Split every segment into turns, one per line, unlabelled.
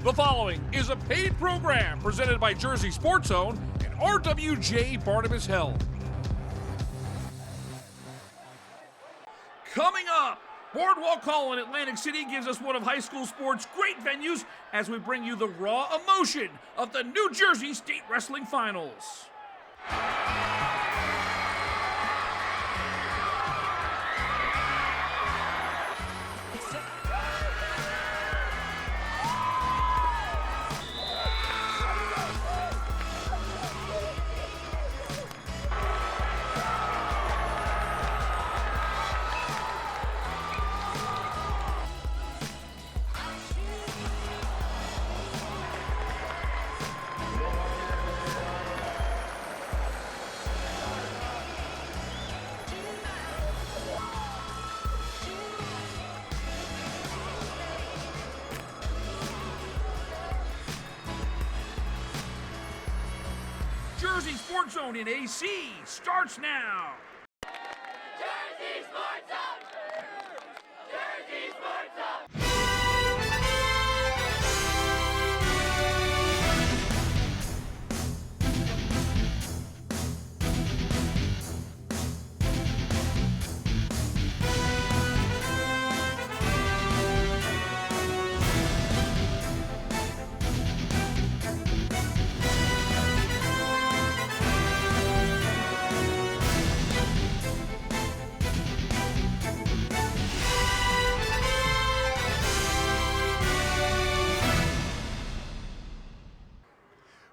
The following is a paid program presented by Jersey Sports Zone and RWJ Barnabas Health. Coming up, Boardwalk Hall in Atlantic City gives us one of high school sports' great venues as we bring you the raw emotion of the New Jersey State Wrestling Finals. Jersey Sports Zone in AC starts now.
Jersey Sports Zone! Jersey Sports Zone!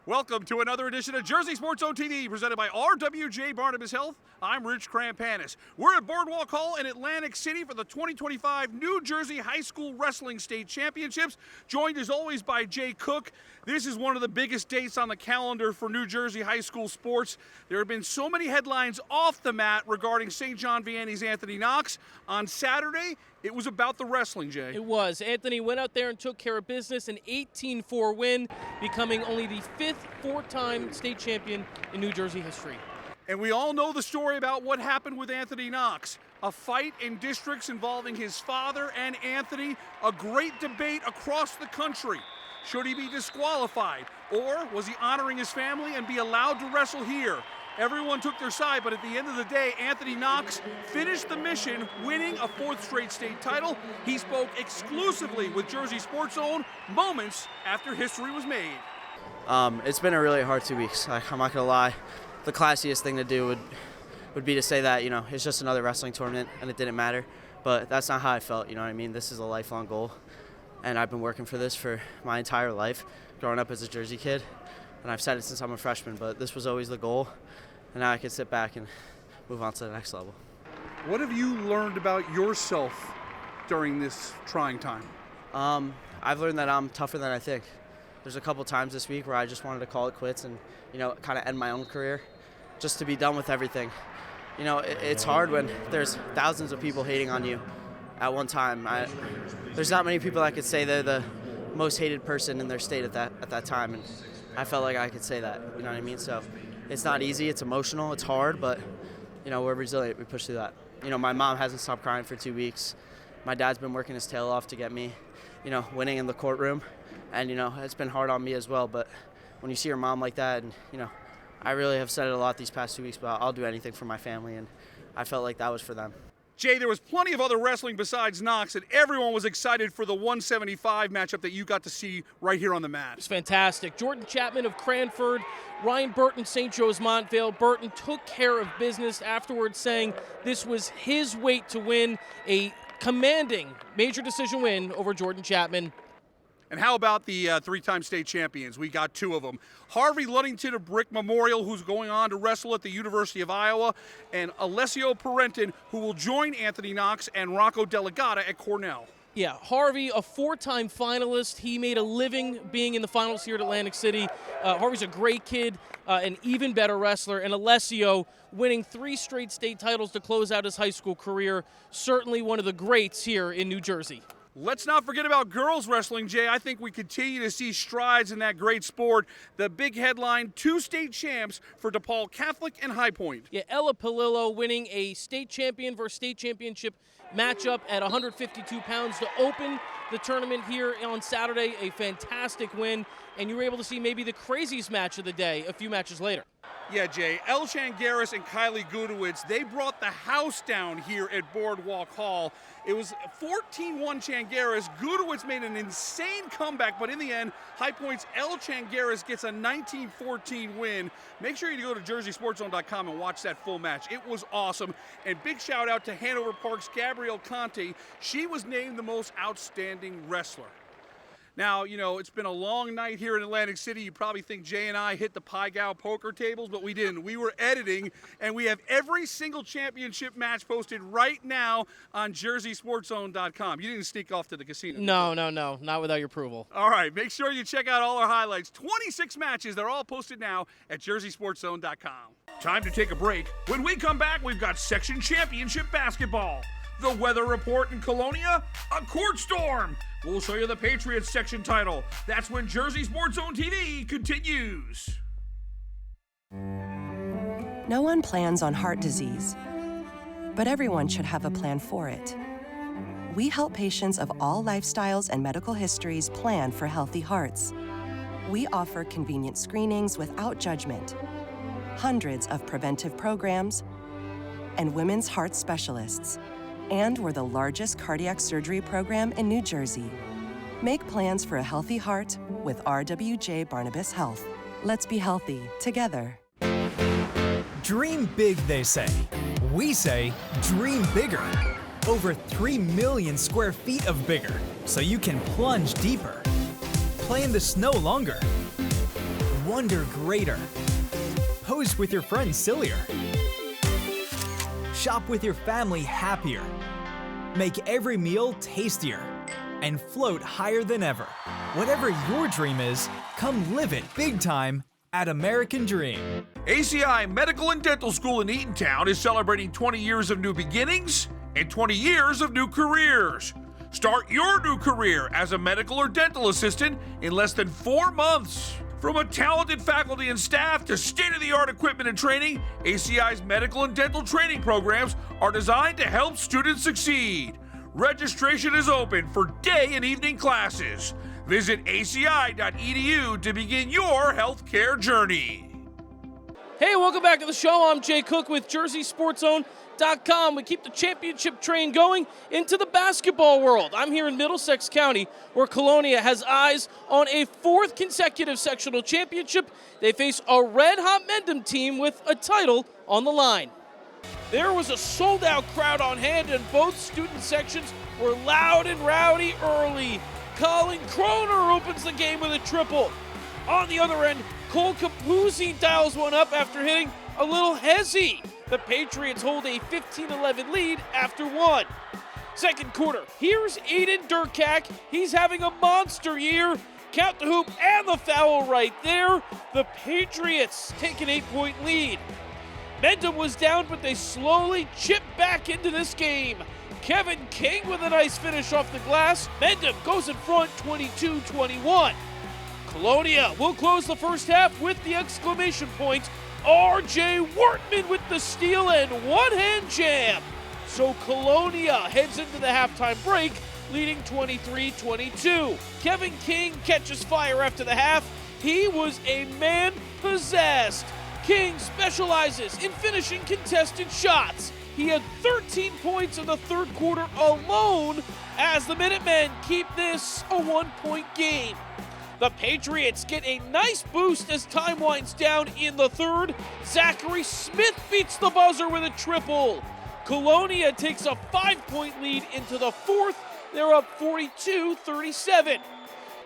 Welcome to another edition of Jersey Sports Zone TV, presented by RWJ Barnabas Health. I'm Rich Krampanis. We're at Boardwalk Hall in Atlantic City for the 2025 New Jersey High School Wrestling State Championships, joined as always by Jay Cook. This is one of the biggest dates on the calendar for New Jersey high school sports. There have been so many headlines off the mat regarding St. John Vianney's Anthony Knox. On Saturday, it was about the wrestling, Jay.
It was. Anthony went out there and took care of business, an 18-4 win, becoming only the fifth four-time state champion in New Jersey history.
And we all know the story about what happened with Anthony Knox. A fight in districts involving his father and Anthony, a great debate across the country. Should he be disqualified, or was he honoring his family and be allowed to wrestle here? Everyone took their side, but at the end of the day, Anthony Knox finished the mission, winning a fourth straight state title. He spoke exclusively with Jersey Sports Zone moments after history was made.
It's been a really hard 2 weeks. I'm not gonna lie. The classiest thing to do would be to say that, it's just another wrestling tournament and it didn't matter. But that's not how I felt, you know what I mean? This is a lifelong goal. And I've been working for this for my entire life, growing up as a Jersey kid. And I've said it since I'm a freshman, but this was always the goal. And now I can sit back and move on to the next level.
What have you learned about yourself during this trying time?
I've learned that I'm tougher than I think. There's a couple times this week where I just wanted to call it quits and, kind of end my own career, just to be done with everything. It's hard when there's thousands of people hating on you at one time. There's not many people that could say they're the most hated person in their state at that time, and I felt like I could say that, you know what I mean? So it's not easy, it's emotional, it's hard, but, we're resilient, we push through that. My mom hasn't stopped crying for 2 weeks. My dad's been working his tail off to get me, winning in the courtroom, and, it's been hard on me as well, but when you see your mom like that, and, I really have said it a lot these past 2 weeks, but I'll do anything for my family, and I felt like that was for them.
Jay, there was plenty of other wrestling besides Knox, and everyone was excited for the 175 matchup that you got to see right here on the mat.
It's fantastic. Jordan Chapman of Cranford, Ryan Burton, St. Joe's Montvale. Burton took care of business afterwards, saying this was his weight to win, a commanding major decision win over Jordan Chapman.
And how about the three-time state champions? We got two of them. Harvey Luddington of Brick Memorial, who's going on to wrestle at the University of Iowa, and Alessio Parenton, who will join Anthony Knox and Rocco Delegata at Cornell.
Yeah, Harvey, a four-time finalist. He made a living being in the finals here at Atlantic City. Harvey's a great kid, an even better wrestler, and Alessio winning 3 straight state titles to close out his high school career. Certainly one of the greats here in New Jersey.
Let's not forget about girls wrestling, Jay. I think we continue to see strides in that great sport. The big headline, 2 state champs for DePaul Catholic and High Point.
Yeah, Ella Palillo winning a state champion versus state championship matchup at 152 pounds to open the tournament here on Saturday. A fantastic win, and you were able to see maybe the craziest match of the day a few matches later.
Yeah, Jay, El Shangaris and Kylie Gudowitz, they brought the house down here at Boardwalk Hall. It was 14-1 Shangaris. Gudowitz made an insane comeback, but in the end, High Point's El Shangaris gets a 19-14 win. Make sure you go to jerseysportzone.com and watch that full match. It was awesome. And big shout out to Hanover Park's Gabrielle Conte. She was named the most outstanding wrestler. Now, you know, it's been a long night here in Atlantic City. You probably think Jay and I hit the Pai Gow poker tables, but we didn't. We were editing, and we have every single championship match posted right now on jerseysportzone.com. You didn't sneak off to the casino.
No, not without your approval.
All right, make sure you check out all our highlights. 26 matches. They're all posted now at jerseysportzone.com. Time to take a break. When we come back, we've got section championship basketball. The weather report in Colonia, a court storm. We'll show you the Patriots section title. That's when Jersey Sports Zone TV continues.
No one plans on heart disease, but everyone should have a plan for it. We help patients of all lifestyles and medical histories plan for healthy hearts. We offer convenient screenings without judgment, hundreds of preventive programs, and women's heart specialists. And we're the largest cardiac surgery program in New Jersey. Make plans for a healthy heart with RWJ Barnabas Health. Let's be healthy together.
Dream big, they say. We say dream bigger. Over 3 million square feet of bigger, so you can plunge deeper. Play in the snow longer. Wonder greater. Pose with your friends sillier. Shop with your family happier. Make every meal tastier. And float higher than ever. Whatever your dream is, come live it big time at American Dream.
ACI Medical and Dental School in Eatontown is celebrating 20 years of new beginnings and 20 years of new careers. Start your new career as a medical or dental assistant in less than 4 months. From a talented faculty and staff to state-of-the-art equipment and training, ACI's medical and dental training programs are designed to help students succeed. Registration is open for day and evening classes. Visit aci.edu to begin your healthcare journey.
Hey, welcome back to the show. I'm Jay Cook with JerseySportsZone.com. We keep the championship train going into the basketball world. I'm here in Middlesex County, where Colonia has eyes on a 4th consecutive sectional championship. They face a red-hot Mendham team with a title on the line. There was a sold-out crowd on hand, and both student sections were loud and rowdy early. Colin Kroner opens the game with a triple. On the other end, Cole Capuzzi dials one up after hitting a little hezzy. The Patriots hold a 15-11 lead after 1. Second quarter, here's Aiden Durkak. He's having a monster year. Count the hoop and the foul right there. The Patriots take an 8-point lead. Mendham was down, but they slowly chipped back into this game. Kevin King with a nice finish off the glass. Mendham goes in front 22-21. Colonia will close the first half with the exclamation point. R.J. Wortman with the steal and one-hand jam. So Colonia heads into the halftime break, leading 23-22. Kevin King catches fire after the half. He was a man possessed. King specializes in finishing contested shots. He had 13 points in the third quarter alone as the Minutemen keep this a 1-point game. The Patriots get a nice boost as time winds down in the third. Zachary Smith beats the buzzer with a triple. Colonia takes a 5-point lead into the fourth. They're up 42-37.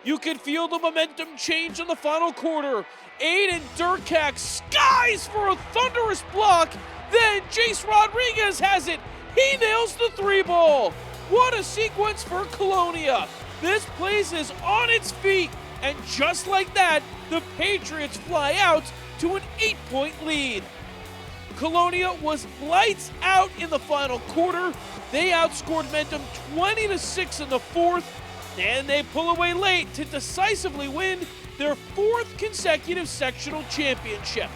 You could feel the momentum change in the final quarter. Aiden Durkak skies for a thunderous block. Then Jace Rodriguez has it. He nails the 3-ball. What a sequence for Colonia. This place is on its feet. And just like that, the Patriots fly out to an 8-point lead. Colonia was lights out in the final quarter. They outscored Mentum 20-6 in the fourth, and they pull away late to decisively win their fourth consecutive sectional championship.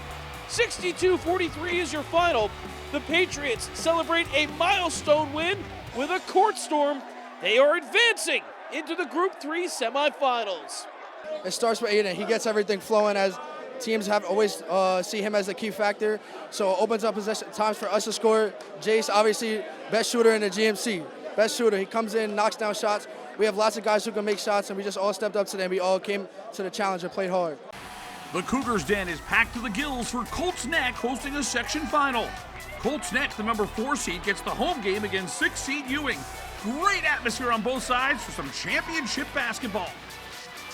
62-43 is your final. The Patriots celebrate a milestone win with a court storm. They are advancing into the Group 3 semifinals.
It starts with Aiden. He gets everything flowing, as teams have always see him as a key factor. So it opens up possession times for us to score. Jace, obviously, best shooter in the GMC. Best shooter. He comes in, knocks down shots. We have lots of guys who can make shots, and we just all stepped up today, and we all came to the challenge and played hard.
The Cougars' den is packed to the gills for Colts Neck hosting a section final. Colts Neck, the number 4 seed, gets the home game against 6 seed Ewing. Great atmosphere on both sides for some championship basketball.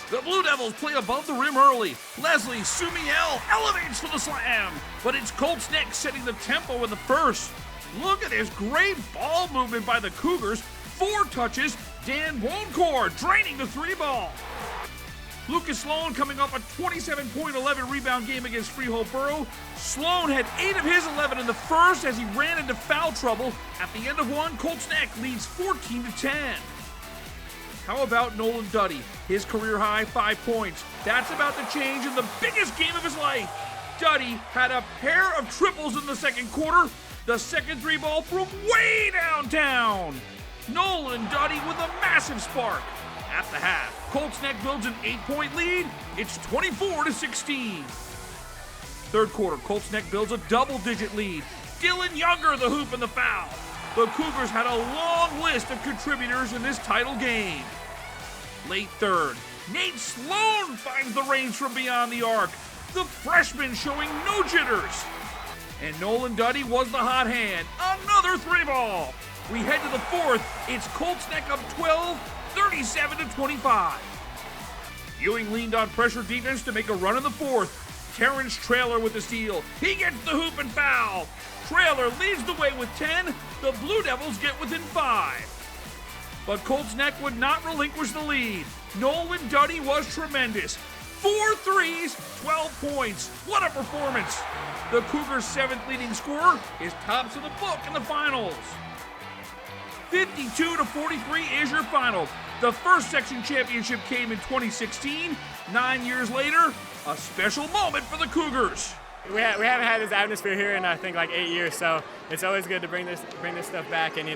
The Blue Devils play above the rim early. Leslie Sumiel elevates for the slam, but it's Colts Neck setting the tempo in the first. Look at this great ball movement by the Cougars. 4 touches, Dan Wonkor draining the 3-ball. Lucas Sloan coming off a 27-point 11-rebound game against Freehold Borough. Sloan had 8 of his 11 in the first as he ran into foul trouble. At the end of one, Colts Neck leads 14-10. How about Nolan Duddy? His career-high 5 points. That's about to change in the biggest game of his life. Duddy had a pair of triples in the second quarter. The second 3-ball from way downtown. Nolan Duddy with a massive spark. At the half, Colts Neck builds an 8-point lead. It's 24-16. Third quarter, Colts Neck builds a double-digit lead. Dylan Younger the hoop and the foul. The Cougars had a long list of contributors in this title game. Late third, Nate Sloan finds the range from beyond the arc. The freshman showing no jitters. And Nolan Duddy was the hot hand. Another 3-ball. We head to the fourth. It's Colts Neck up 12, 37-25. Ewing leaned on pressure defense to make a run in the fourth. Terrence Traylor with the steal. He gets the hoop and foul. Traylor leads the way with 10. The Blue Devils get within 5. But Colts Neck would not relinquish the lead. Nolan Duddy was tremendous. 4 threes, 12 points. What a performance. The Cougars' 7th leading scorer is tops of the book in the finals. 52-43 is your final. The first section championship came in 2016. 9 years later, a special moment for the Cougars.
We haven't had this atmosphere here in I think like 8 years, so it's always good to bring this stuff back and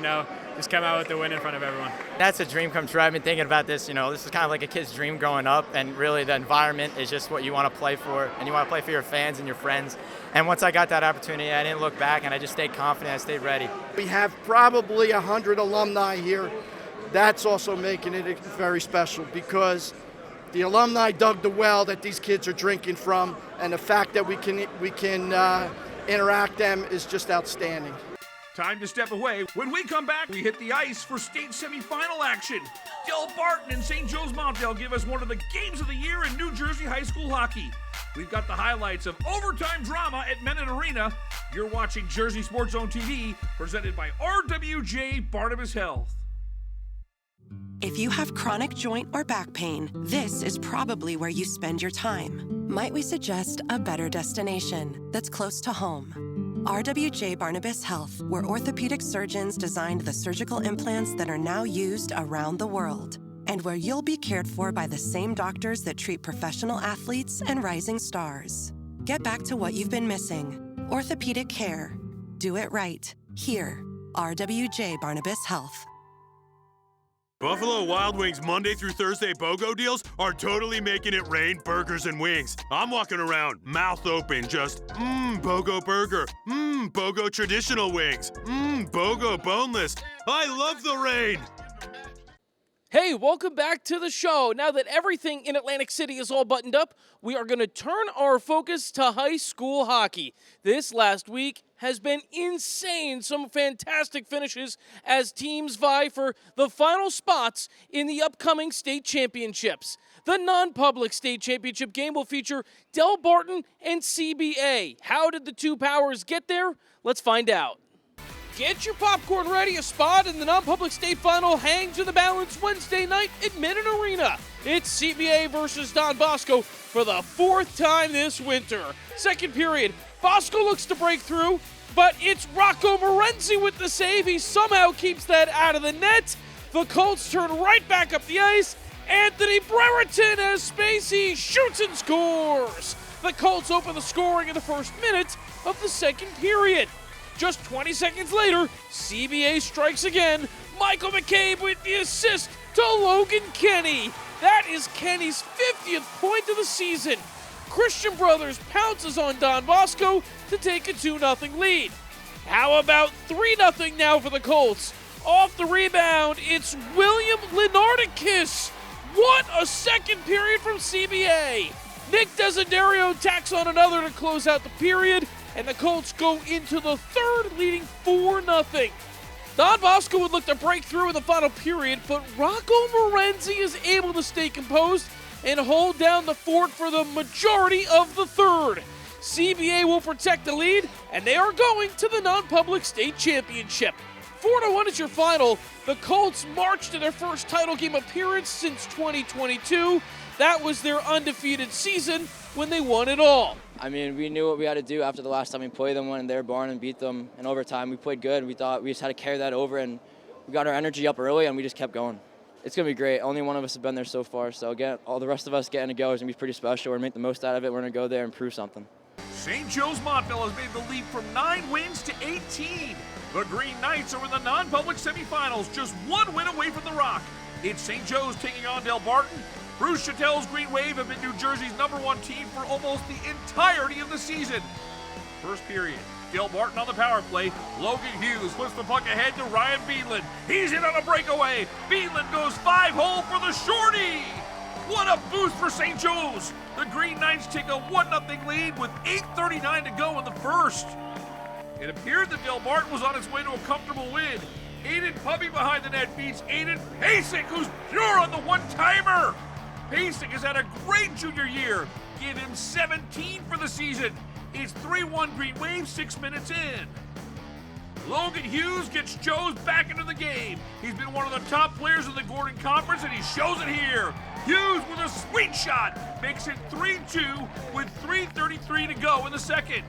just come out with the win in front of everyone.
That's a dream come true. I've been thinking about this. This is kind of like a kid's dream growing up, and really the environment is just what you want to play for, and you want to play for your fans and your friends. And once I got that opportunity, I didn't look back, and I just stayed confident. I stayed ready.
We have probably 100 alumni here. That's also making it very special because the alumni dug the well that these kids are drinking from, and the fact that we can interact them is just outstanding.
Time to step away. When we come back, we hit the ice for state semifinal action. Del Barton and St. Joe's Montvale give us one of the games of the year in New Jersey high school hockey. We've got the highlights of overtime drama at Menon Arena. You're watching Jersey Sports Zone TV, presented by RWJ Barnabas Health.
If you have chronic joint or back pain, this is probably where you spend your time. Might we suggest a better destination that's close to home? RWJ Barnabas Health, where orthopedic surgeons designed the surgical implants that are now used around the world, and where you'll be cared for by the same doctors that treat professional athletes and rising stars. Get back to what you've been missing. Orthopedic care. Do it right. Here, RWJ Barnabas Health.
Buffalo Wild Wings Monday through Thursday BOGO deals are totally making it rain burgers and wings. I'm walking around, mouth open, just, BOGO burger, BOGO traditional wings, BOGO boneless. I love the rain.
Hey, welcome back to the show. Now that everything in Atlantic City is all buttoned up, we are going to turn our focus to high school hockey. This last week has been insane. Some fantastic finishes as teams vie for the final spots in the upcoming state championships. The non-public state championship game will feature Del Barton and CBA. How did the two powers get there? Let's find out. Get your popcorn ready. A spot in the non-public state final hangs in the balance Wednesday night at Menon Arena. It's CBA versus Don Bosco for the 4th time this winter. Second period, Bosco looks to break through, but it's Rocco Morenzi with the save. He somehow keeps that out of the net. The Colts turn right back up the ice. Anthony Brereton has space. He shoots and scores. The Colts open the scoring in the first minute of the second period. Just 20 seconds later, CBA strikes again. Michael McCabe with the assist to Logan Kenny. That is Kenny's 50th point of the season. Christian Brothers pounces on Don Bosco to take a 2-0 lead. How about 3-0 now for the Colts? Off the rebound, it's William Lenardikis. What a second period from CBA. Nick Desiderio tacks on another to close out the period, and the Colts go into the third, leading 4-0. Don Bosco would look to break through in the final period, but Rocco Morenzi is able to stay composed and hold down the fort for the majority of the third. CBA will protect the lead, and they are going to the non-public state championship. 4-1 is your final. The Colts march to their first title game appearance since 2022. That was their undefeated season when they won it all.
I mean, we knew what we had to do after the last time we played them, went in their barn and beat them in overtime. We played good. We thought we just had to carry that over, and we got our energy up early, and we just kept going. It's going to be great. Only one of us has been there so far, so again, all the rest of us getting to go is going to be pretty special. We're going to make the most out of it. We're going to go there and prove something.
St. Joe's Montville has made the leap from 9 wins to 18. The Green Knights are in the non-public semifinals, just 1 win away from the Rock. It's St. Joe's taking on Del Barton. Bruce Chattel's Green Wave have been New Jersey's #1 team for almost the entirety of the season. First period, Del Barton on the power play. Logan Hughes puts the puck ahead to Ryan Beedland. He's in on a breakaway. Beedland goes 5-hole for the shorty. What a boost for St. Joe's. The Green Knights take a 1-0 lead with 8:39 to go in the first. It appeared that Del Barton was on his way to a comfortable win. Aiden Puppy behind the net beats Aiden Pasek, who's pure on the one-timer. Pasek has had a great junior year. Give him 17 for the season. It's 3-1 Green Wave 6 minutes in. Logan Hughes gets Joe's back into the game. He's been one of the top players in the Gordon Conference, and he shows it here. Hughes with a sweet shot makes it 3-2 with 3:33 to go in the second.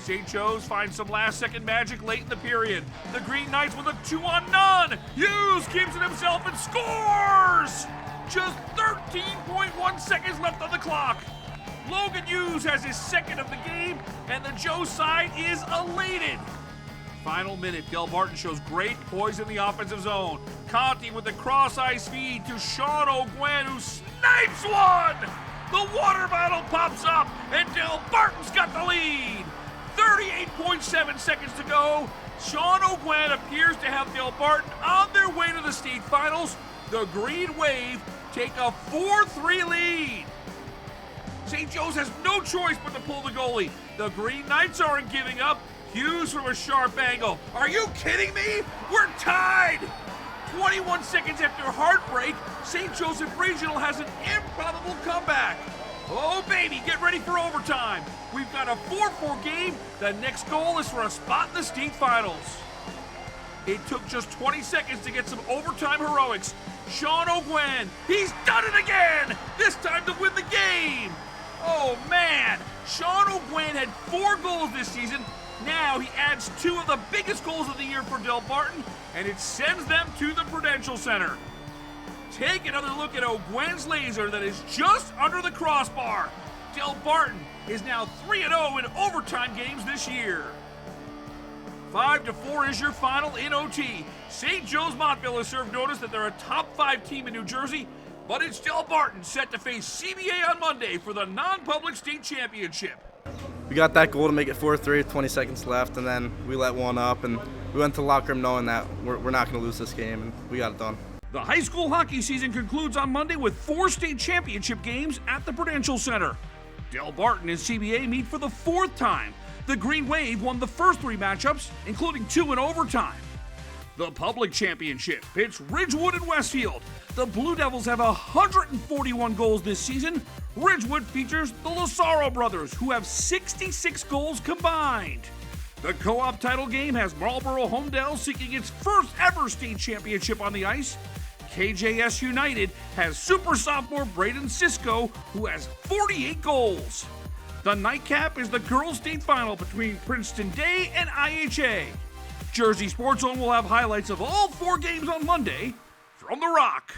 St. Joe's finds some last-second magic late in the period. The Green Knights with a 2-on-none. Hughes keeps it himself and scores! Just 13.1 seconds left on the clock. Logan Hughes has his second of the game, and the Joe side is elated. Final minute, Del Barton shows great poise in the offensive zone. Conti with the cross-ice feed to Sean O'Gwen, who snipes one! The water bottle pops up, and Del Barton's got the lead. 38.7 seconds to go. Sean O'Gwen appears to have Del Barton on their way to the state finals. The Green Wave take a 4-3 lead. St. Joe's has no choice but to pull the goalie. The Green Knights aren't giving up. Hughes from a sharp angle. Are you kidding me? We're tied! 21 seconds after heartbreak, St. Joseph Regional has an improbable comeback. Oh, baby, get ready for overtime. We've got a 4-4 game. The next goal is for a spot in the state finals. It took just 20 seconds to get some overtime heroics. Sean O'Gwen, he's done it again! This time to win the game! Oh, man! Sean O'Gwen had 4 goals this season. Now he adds 2 of the biggest goals of the year for Del Barton, and it sends them to the Prudential Center. Take another look at O'Gwen's laser that is just under the crossbar. Del Barton is now 3-0 in overtime games this year. 5-4 is your final in OT. St. Joe's Montville has served notice that they're a top 5 team in New Jersey, but it's Del Barton set to face CBA on Monday for the non-public state championship.
We got that goal to make it 4-3 with 20 seconds left, and then we let one up, and we went to the locker room knowing that we're not going to lose this game, and we got it done.
The high school hockey season concludes on Monday with 4 state championship games at the Prudential Center. Del Barton and CBA meet for the 4th time. The Green Wave won the first 3 matchups, including 2 in overtime. The public championship pits Ridgewood and Westfield. The Blue Devils have 141 goals this season. Ridgewood features the Lazaro brothers, who have 66 goals combined. The co-op title game has Marlboro Homedale seeking its first ever state championship on the ice. KJS United has super sophomore Braden Sisko, who has 48 goals. The nightcap is the girls' state final between Princeton Day and IHA. Jersey Sports Zone will have highlights of all 4 games on Monday from the Rock.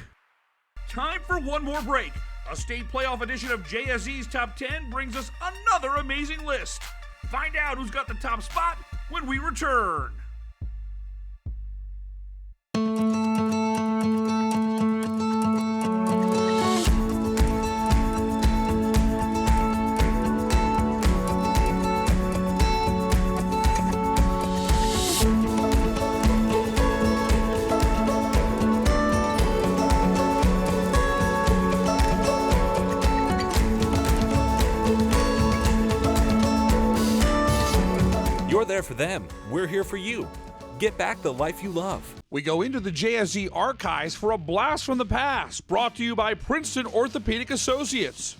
Time for one more break. A state playoff edition of JSE's Top 10 brings us another amazing list. Find out who's got the top spot when we return.
You're there for them. We're here for you. Get back the life you love.
We go into the JSE archives for a blast from the past, brought to you by Princeton Orthopedic Associates.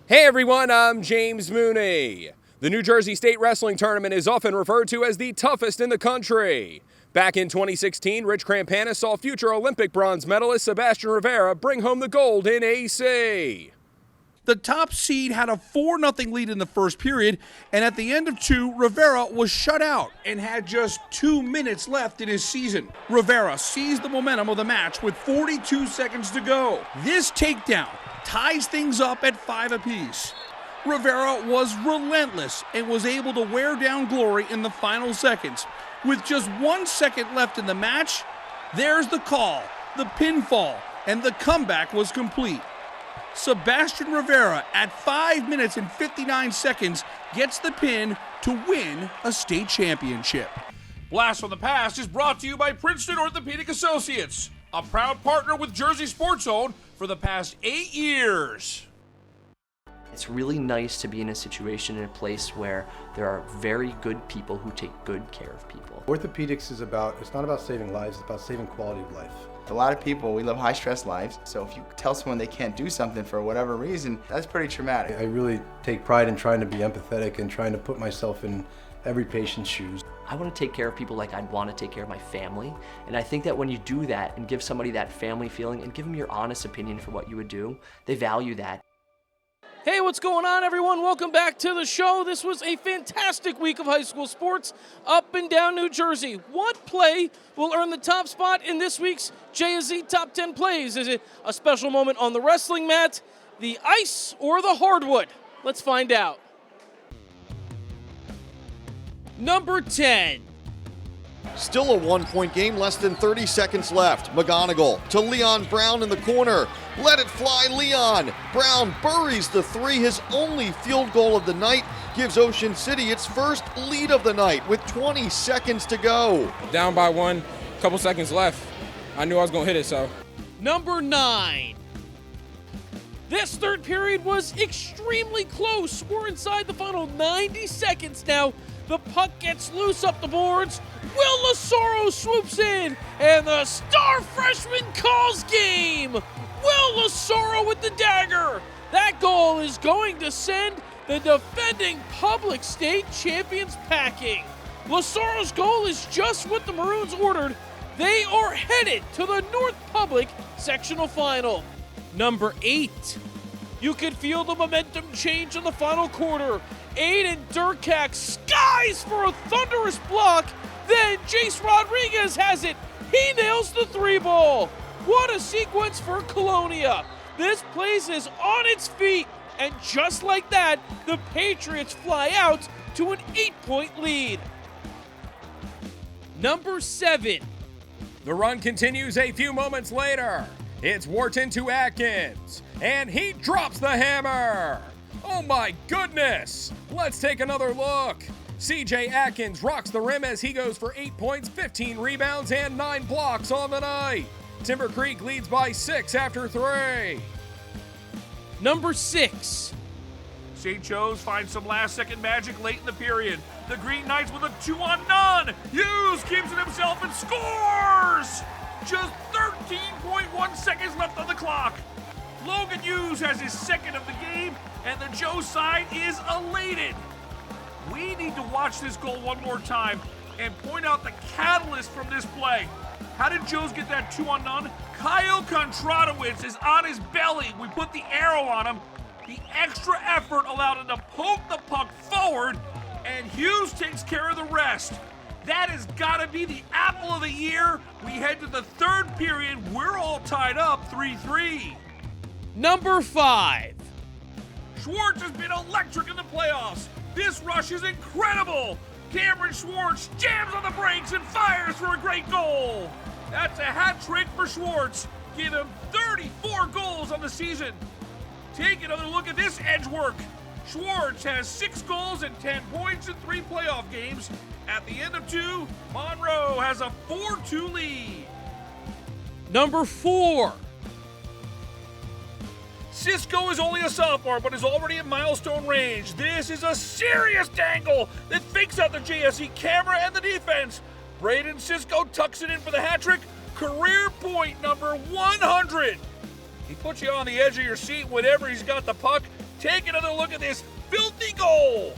Hey everyone, I'm James Mooney. The New Jersey State Wrestling Tournament is often referred to as the toughest in the country. Back in 2016, Rich Crampanis saw future Olympic bronze medalist Sebastian Rivera bring home the gold in AC.
The top seed had a 4-0 lead in the first period, and at the end of 2, Rivera was shut out and had just 2 minutes left in his season. Rivera seized the momentum of the match with 42 seconds to go. This takedown ties things up at 5 apiece. Rivera was relentless and was able to wear down Glory in the final seconds. With just 1 second left in the match, there's the call, the pinfall, and the comeback was complete. Sebastian Rivera, at 5 minutes and 59 seconds, gets the pin to win a state championship. Blast from the Past is brought to you by Princeton Orthopedic Associates, a proud partner with Jersey Sports Zone for the past 8 years.
It's really nice to be in a situation, in a place where there are very good people who take good care of people.
Orthopedics is it's not about saving lives, it's about saving quality of life.
A lot of people, we live high-stress lives, so if you tell someone they can't do something for whatever reason, that's pretty traumatic.
I really take pride in trying to be empathetic and trying to put myself in every patient's shoes.
I want to take care of people like I'd want to take care of my family, and I think that when you do that and give somebody that family feeling and give them your honest opinion for what you would do, they value that.
Hey, what's going on, everyone? Welcome back to the show. This was a fantastic week of high school sports up and down New Jersey. What play will earn the top spot in this week's JSE Top 10 Plays? Is it a special moment on the wrestling mat, the ice, or the hardwood? Let's find out. Number 10.
Still a 1-point game, less than 30 seconds left. McGonigal to Leon Brown in the corner. Let it fly, Leon. Brown buries the 3, his only field goal of the night. Gives Ocean City its first lead of the night with 20 seconds to go.
Down by 1, couple seconds left. I knew I was going to hit it, so.
Number 9. This third period was extremely close. We're inside the final 90 seconds now. The puck gets loose up the boards. Will Lassaro swoops in, and the star freshman calls game. Will Lassaro with the dagger. That goal is going to send the defending Public State champions packing. Lassaro's goal is just what the Maroons ordered. They are headed to the North Public sectional final. Number 8. You could feel the momentum change in the final quarter. Aiden Durkak skies for a thunderous block. Then Jace Rodriguez has it. He nails the 3-ball. What a sequence for Colonia. This place is on its feet. And just like that, the Patriots fly out to an 8-point lead. Number 7.
The run continues a few moments later. It's Wharton to Atkins, and he drops the hammer. Oh my goodness! Let's take another look. CJ Atkins rocks the rim as he goes for 8 points, 15 rebounds, and 9 blocks on the night. Timber Creek leads by 6 after 3.
Number 6.
St. Joe's finds some last-second magic late in the period. The Green Knights with a 2-on-none. Hughes keeps it himself and scores! Just 13.1 seconds left on the clock. Logan Hughes has his second of the game, and the Joe side is elated. We need to watch this goal one more time and point out the catalyst from this play. How did Joe's get that 2-on-none? Kyle Kontratowicz is on his belly. We put the arrow on him, The extra effort allowed him to poke the puck forward, and Hughes takes care of the rest. That has got to be the apple of the year. We head to the third period. We're all tied up 3-3.
Number 5.
Schwartz has been electric in the playoffs. This rush is incredible. Cameron Schwartz jams on the brakes and fires for a great goal. That's a hat trick for Schwartz. Give him 34 goals on the season. Take another look at this edge work. Schwartz has 6 goals and 10 points in 3 playoff games. At the end of 2, Monroe has a 4-2 lead.
Number 4.
Cisco is only a sophomore, but is already in milestone range. This is a serious dangle that fakes out the JSE camera and the defense. Braden Cisco tucks it in for the hat trick. Career point number 100. He puts you on the edge of your seat whenever he's got the puck. Take another look at this filthy goal.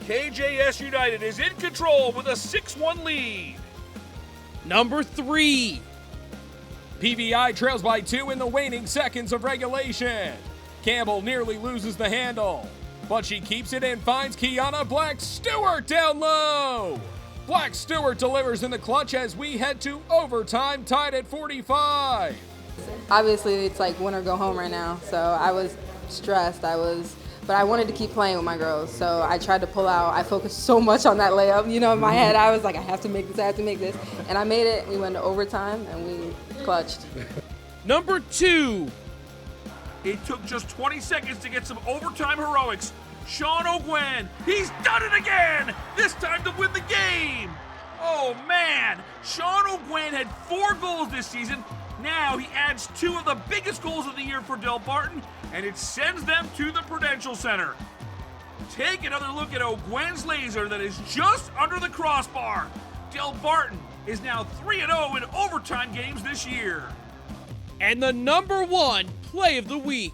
KJS United is in control with a 6-1 lead.
Number 3.
PVI trails by 2 in the waning seconds of regulation. Campbell nearly loses the handle, but she keeps it and finds Kiana Black-Stewart down low. Black-Stewart delivers in the clutch as we head to overtime, tied at 45.
Obviously, it's like win or go home right now, so I was stressed. But I wanted to keep playing with my girls, so I tried to pull out. I focused so much on that layup. You know, in my head, I was like, I have to make this, And I made it. We went to overtime, and we clutched.
Number 2.
It took just 20 seconds to get some overtime heroics. Sean O'Gwen, he's done it again! This time to win the game! Oh, man! Sean O'Gwen had 4 goals this season. Now he adds 2 of the biggest goals of the year for Del Barton, and it sends them to the Prudential Center. Take another look at O'Gwen's laser that is just under the crossbar. Del Barton is now 3-0 in overtime games this year.
And the number 1 play of the week.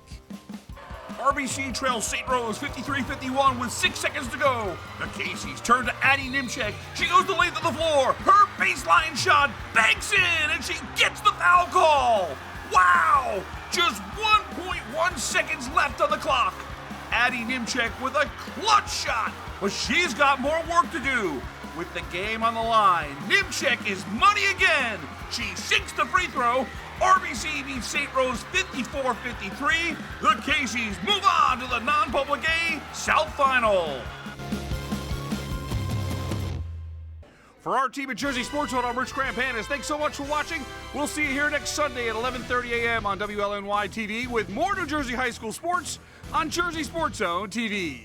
RBC trails St. Rose 53-51 with 6 seconds to go. The Casey's turn to Addie Nimchek. She goes the length of the floor. Her baseline shot banks in, and she gets the foul call. Wow! Just 1.1 seconds left on the clock. Addie Nimchek with a clutch shot, but she's got more work to do. With the game on the line, Nimchek is money again. She sinks the free throw. RBC beats St. Rose 54-53. The Casey's move on to the non-public A South Final. For our team at Jersey Sports Zone, I'm Rich Crampanis. Thanks so much for watching. We'll see you here next Sunday at 11:30 a.m. on WLNY TV with more New Jersey high school sports on Jersey Sports Zone TV.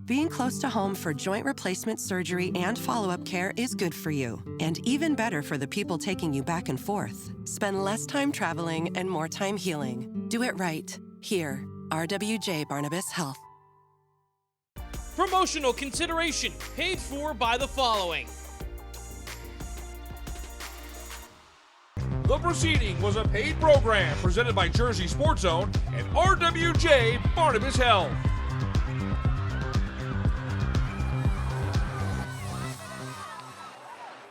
Being close to home for joint replacement surgery and follow-up care is good for you, and even better for the people taking you back and forth. Spend less time traveling and more time healing. Do it right. Here, RWJ Barnabas Health.
Promotional consideration paid for by the following.
The proceeding was a paid program presented by Jersey Sports Zone and RWJ Barnabas Health.